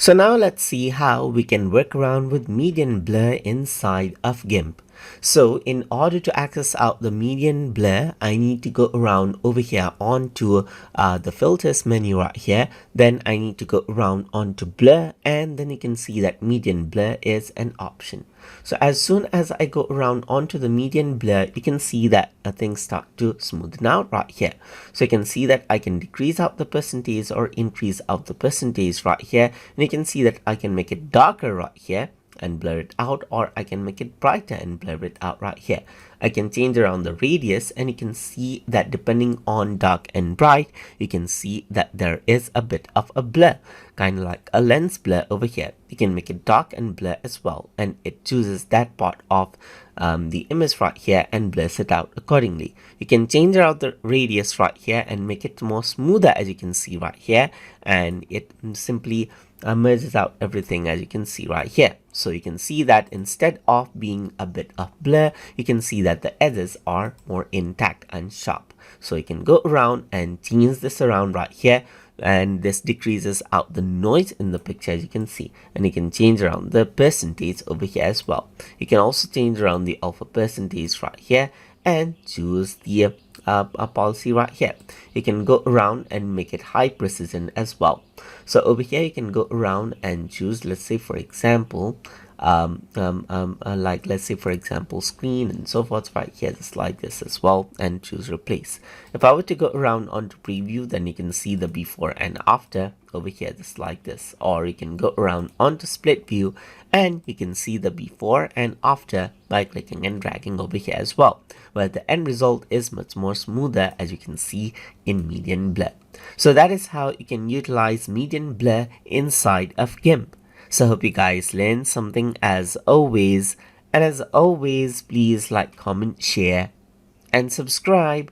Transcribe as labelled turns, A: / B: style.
A: So now let's see how we can work around with median blur inside of GIMP. So in order to access out the median blur, I need to go around over here onto the filters menu right here. Then I need to go around onto blur, and then you can see that median blur is an option. So as soon as I go around onto the median blur, you can see that things start to smoothen out right here. So you can see that I can decrease out the percentage or increase out the percentage right here. And you can see that I can make it darker right here and blur it out, or I can make it brighter and blur it out right here. I can change around the radius, and you can see that depending on dark and bright, you can see that there is a bit of a blur, kind of like a lens blur over here. You can make it dark and blur as well, and it chooses that part of the image right here and blurs it out accordingly. You can change around the radius right here and make it more smoother, as you can see right here, and it simply merges out everything, as you can see right here. So you can see that instead of being a bit of blur, you can see that the edges are more intact and sharp. So you can go around and change this around right here, and this decreases out the noise in the picture, as you can see. And you can change around the percentage over here as well. You can also change around the alpha percentage right here and choose the policy right here. You can go around and make it high precision as well. So over here you can go around and choose, let's say for example, like let's say for example screen and so forth right here, just like this as well, and choose replace. If I were to go around onto preview, then you can see the before and after over here, just like this. Or you can go around onto split view, and you can see the before and after by clicking and dragging over here as well, but the end result is much more smoother, as you can see in median blur. So that is how you can utilize median blur inside of GIMP. So I hope you guys learned something as always, and as always, please like, comment, share and subscribe.